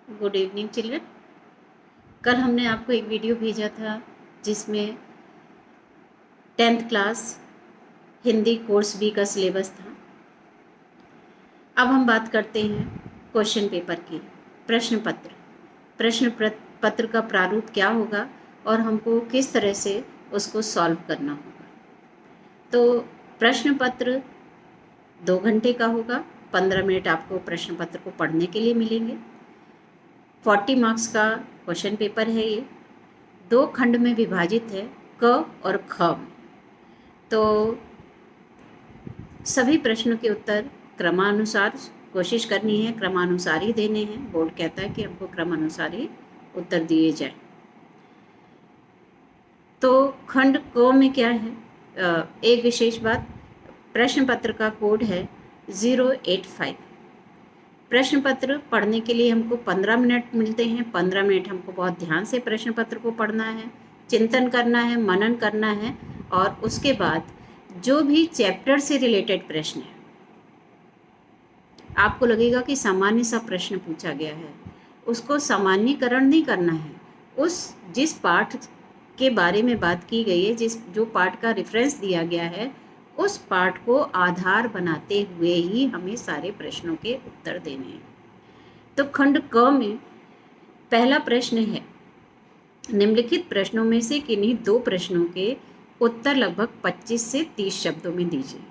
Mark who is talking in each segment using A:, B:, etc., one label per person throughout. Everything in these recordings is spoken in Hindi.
A: Good evening children. कल हमने आपको एक वीडियो भेजा था जिसमें 10th class Hindi course B का सिलेबस था। अब हम बात करते हैं क्वेश्चन पेपर की। प्रश्न पत्र का प्रारूप क्या होगा और हमको किस तरह से उसको सॉल्व करना होगा। तो प्रश्न पत्र 2 घंटे का होगा। 15 मिनट आपको प्रश्न पत्र को पढ़ने के लिए मिलेंगे। 40 मार्क्स का क्वेश्चन पेपर है। ये 2 खंड में विभाजित है, क और ख में। तो सभी प्रश्नों के उत्तर क्रमानुसार कोशिश करनी है, क्रमानुसार ही देने हैं। बोर्ड कहता है कि हमको क्रमानुसार ही उत्तर दिए जाए। तो खंड क में क्या है, एक विशेष बात, प्रश्न पत्र का कोड है 085। प्रश्न पत्र पढ़ने के लिए हमको 15 मिनट मिलते हैं। 15 मिनट हमको बहुत ध्यान से प्रश्न पत्र को पढ़ना है, चिंतन करना है, मनन करना है, और उसके बाद जो भी चैप्टर से रिलेटेड प्रश्न है, आपको लगेगा कि सामान्य सा प्रश्न पूछा गया है, उसको सामान्यीकरण नहीं करना है। जिस पाठ के बारे में बात की गई है, जो पाठ का रेफरेंस दिया गया है, उस पाठ को आधार बनाते हुए ही हमें सारे प्रश्नों के उत्तर देने हैं। तो खंड क में पहला प्रश्न है, निम्नलिखित प्रश्नों में से किन्हीं 2 प्रश्नों के उत्तर लगभग 25 से 30 शब्दों में दीजिए।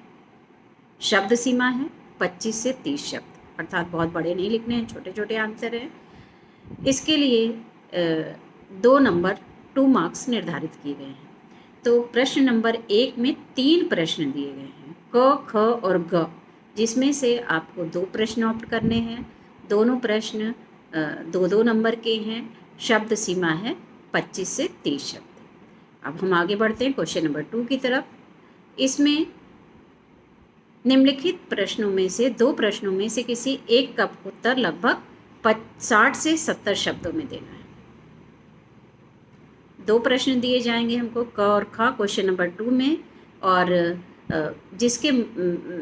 A: शब्द सीमा है 25 से 30 शब्द, अर्थात बहुत बड़े नहीं लिखने हैं, छोटे छोटे आंसर हैं। इसके लिए 2 नंबर 2 मार्क्स निर्धारित किए गए हैं। तो प्रश्न नंबर 1 में 3 प्रश्न दिए गए हैं, क, ख और ग, जिसमें से आपको 2 प्रश्न ऑप्ट करने हैं। दोनों प्रश्न 2-2 नंबर के हैं। शब्द सीमा है 25 से 30 शब्द। अब हम आगे बढ़ते हैं क्वेश्चन नंबर 2 की तरफ। इसमें निम्नलिखित प्रश्नों में से 2 प्रश्नों में से किसी एक का उत्तर लगभग 60 से 70 शब्दों में देना है। 2 प्रश्न दिए जाएंगे हमको, क और ख, क्वेश्चन नंबर 2 में, और जिसके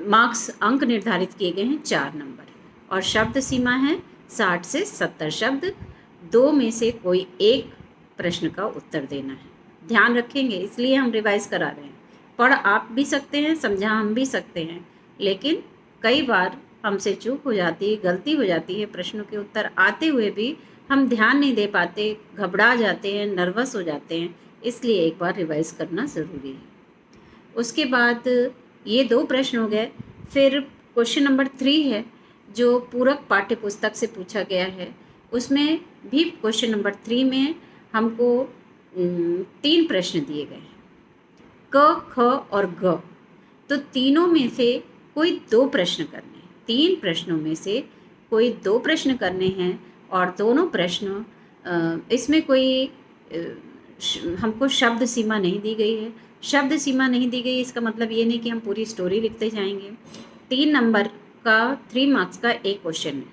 A: मार्क्स अंक निर्धारित किए गए हैं 4 नंबर, और शब्द सीमा है 60 से 70 शब्द। 2 में से कोई एक प्रश्न का उत्तर देना है। ध्यान रखेंगे, इसलिए हम रिवाइज करा रहे हैं। पढ़ आप भी सकते हैं, समझा हम भी सकते हैं, लेकिन कई बार हमसे चूक हो जाती है, गलती हो जाती है। प्रश्नों के उत्तर आते हुए भी हम ध्यान नहीं दे पाते, घबरा जाते हैं, नर्वस हो जाते हैं। इसलिए एक बार रिवाइज करना ज़रूरी है। उसके बाद ये 2 प्रश्न हो गए। फिर क्वेश्चन नंबर 3 है, जो पूरक पाठ्य पुस्तक से पूछा गया है। उसमें भी क्वेश्चन नंबर 3 में हमको 3 प्रश्न दिए गए हैं, क, ख और ग। तो तीनों में से कोई 2 प्रश्न करने हैं। 3 प्रश्नों में से कोई 2 प्रश्न करने हैं, और दोनों प्रश्न इसमें कोई हमको शब्द सीमा नहीं दी गई है। शब्द सीमा नहीं दी गई, इसका मतलब ये नहीं कि हम पूरी स्टोरी लिखते जाएंगे। 3 नंबर का 3 मार्क्स का एक क्वेश्चन है,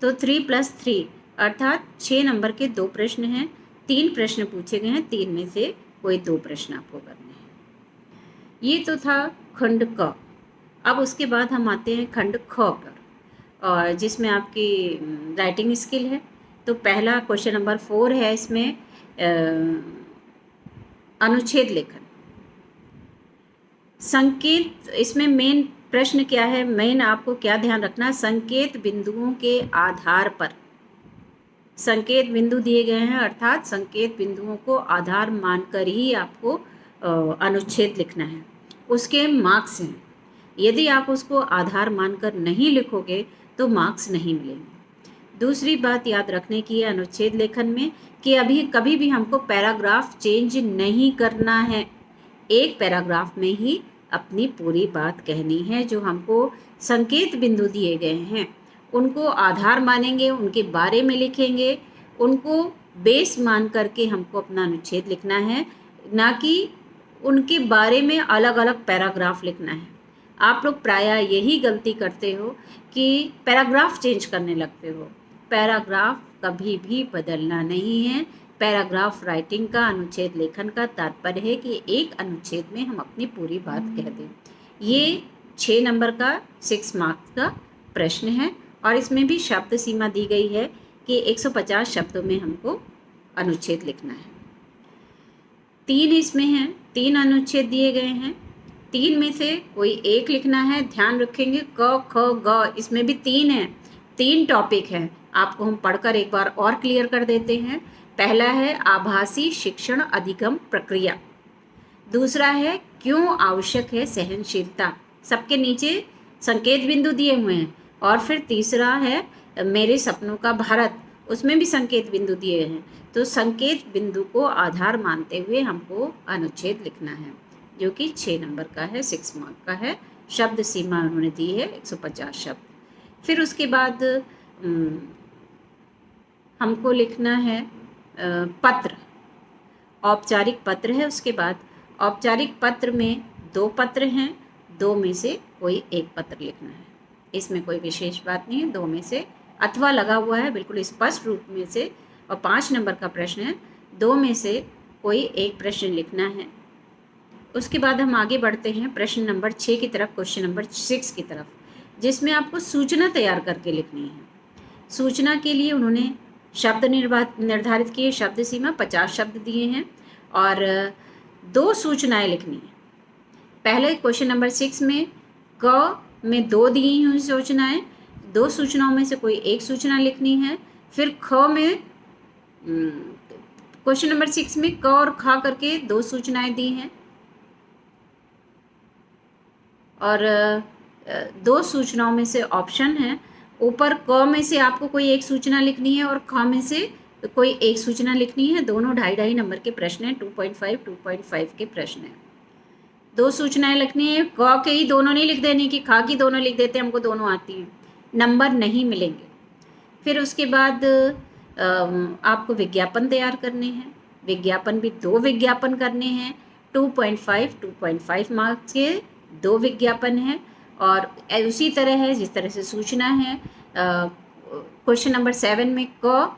A: तो 3 + 3 अर्थात 6 नंबर के 2 प्रश्न हैं। 3 प्रश्न पूछे गए हैं, 3 में से कोई 2 प्रश्न आपको करने हैं। ये तो था खंड क। अब उसके बाद हम आते हैं खंड ख पर, और जिसमें आपकी राइटिंग स्किल है। तो पहला क्वेश्चन नंबर 4 है, इसमें अनुच्छेद लेखन। संकेत, इसमें मेन प्रश्न क्या है, मेन आपको क्या ध्यान रखना है, संकेत बिंदुओं के आधार पर, संकेत बिंदु दिए गए हैं, अर्थात संकेत बिंदुओं को आधार मानकर ही आपको अनुच्छेद लिखना है। उसके मार्क्स हैं। यदि आप उसको आधार मानकर नहीं लिखोगे तो मार्क्स नहीं मिलेंगे। दूसरी बात याद रखने की है अनुच्छेद लेखन में, कि अभी कभी भी हमको पैराग्राफ चेंज नहीं करना है। एक पैराग्राफ में ही अपनी पूरी बात कहनी है। जो हमको संकेत बिंदु दिए गए हैं उनको आधार मानेंगे, उनके बारे में लिखेंगे, उनको बेस मान करके हमको अपना अनुच्छेद लिखना है, ना कि उनके बारे में अलग अलग पैराग्राफ लिखना है। आप लोग प्रायः यही गलती करते हो कि पैराग्राफ चेंज करने लगते हो। पैराग्राफ कभी भी बदलना नहीं है। पैराग्राफ राइटिंग का, अनुच्छेद लेखन का तात्पर्य है कि एक अनुच्छेद में हम अपनी पूरी बात कह दें। ये 6 नंबर का 6 मार्क्स का प्रश्न है, और इसमें भी शब्द सीमा दी गई है कि 150 शब्दों में हमको अनुच्छेद लिखना है। 3 इसमें हैं, 3 अनुच्छेद दिए गए हैं। 3 में से कोई एक लिखना है। ध्यान रखेंगे क ख ग इसमें भी 3 हैं, 3 टॉपिक हैं। आपको हम पढ़कर एक बार और क्लियर कर देते हैं। पहला है आभासी शिक्षण अधिगम प्रक्रिया। दूसरा है क्यों आवश्यक है सहनशीलता, सबके नीचे संकेत बिंदु दिए हुए हैं। और फिर तीसरा है मेरे सपनों का भारत, उसमें भी संकेत बिंदु दिए हैं। तो संकेत बिंदु को आधार मानते हुए हमको अनुच्छेद लिखना है, जो कि 6 नंबर का है, 6 मार्क का है। शब्द सीमा उन्होंने दी है 150 शब्द। फिर उसके बाद हमको लिखना है पत्र, औपचारिक पत्र है। उसके बाद औपचारिक पत्र में 2 पत्र हैं, 2 में से कोई एक पत्र लिखना है। इसमें कोई विशेष बात नहीं है, 2 में से अथवा लगा हुआ है बिल्कुल स्पष्ट रूप में से। और 5 नंबर का प्रश्न है, 2 में से कोई एक प्रश्न लिखना है। उसके बाद हम आगे बढ़ते हैं प्रश्न नंबर 6 की तरफ, क्वेश्चन नंबर 6 की तरफ, जिसमें आपको सूचना तैयार करके लिखनी है। सूचना के लिए उन्होंने शब्द निर्धारित किए, शब्द सीमा 50 शब्द दिए हैं और 2 सूचनाएं लिखनी है। पहले क्वेश्चन नंबर 6 में क में 2 दी हुई सूचनाएं, 2 सूचनाओं में से कोई एक सूचना लिखनी है। फिर ख में क्वेश्चन नंबर 6 में क और ख करके 2 सूचनाएं दी हैं और 2 सूचनाओं में से ऑप्शन है। ऊपर क में से आपको कोई एक सूचना लिखनी है और ख में से कोई एक सूचना लिखनी है। दोनों 2.5 नंबर के प्रश्न हैं, 2.5 के प्रश्न हैं। 2 सूचनाएं लिखनी है। क के ही दोनों नहीं लिख देने की, ख की दोनों लिख देते हैं, हमको दोनों आती हैं, नंबर नहीं मिलेंगे। फिर उसके बाद आपको विज्ञापन तैयार करने हैं। विज्ञापन भी 2 विज्ञापन करने हैं। 2.5 मार्क्स के 2 विज्ञापन हैं और उसी तरह है जिस तरह से सूचना है। क्वेश्चन नंबर 7 में क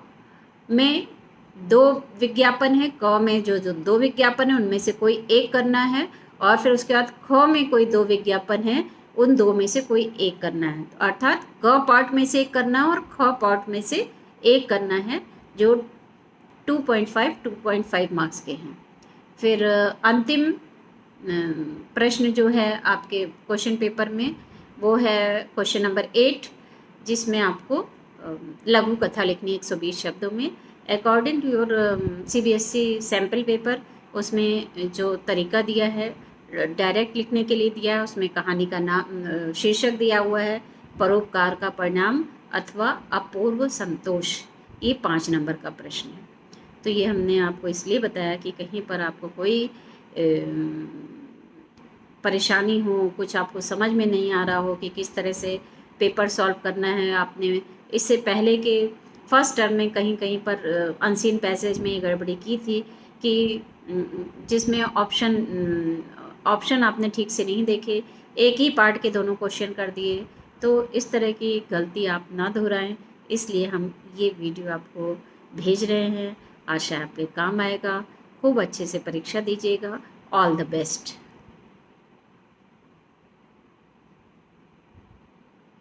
A: में 2 विज्ञापन है। क में जो 2 विज्ञापन है उनमें से कोई एक करना है और फिर उसके बाद ख में कोई 2 विज्ञापन है, उन 2 में से कोई एक करना है। अर्थात क पार्ट में से एक करना है और ख पार्ट में से एक करना है, जो 2.5 मार्क्स के हैं। फिर अंतिम प्रश्न जो है आपके क्वेश्चन पेपर में वो है क्वेश्चन नंबर 8, जिसमें आपको लघु कथा लिखनी है 120 शब्दों में। According to your CBSE sample paper, उसमें जो तरीका दिया है डायरेक्ट लिखने के लिए दिया है, उसमें कहानी का नाम शीर्षक दिया हुआ है परोपकार का परिणाम अथवा अपूर्व संतोष। ये 5 नंबर का प्रश्न है। तो ये हमने आपको इसलिए बताया कि कहीं पर आपको कोई परेशानी हो, कुछ आपको समझ में नहीं आ रहा हो कि किस तरह से पेपर सॉल्व करना है। आपने इससे पहले के फर्स्ट टर्म में कहीं कहीं पर अनसीन पैसेज में गड़बड़ी की थी कि जिसमें ऑप्शन आपने ठीक से नहीं देखे, एक ही पार्ट के दोनों क्वेश्चन कर दिए। तो इस तरह की गलती आप ना दोहराएं, इसलिए हम ये वीडियो आपको भेज रहे हैं। आशा आपके काम आएगा। खूब अच्छे से परीक्षा दीजिएगा। All the best.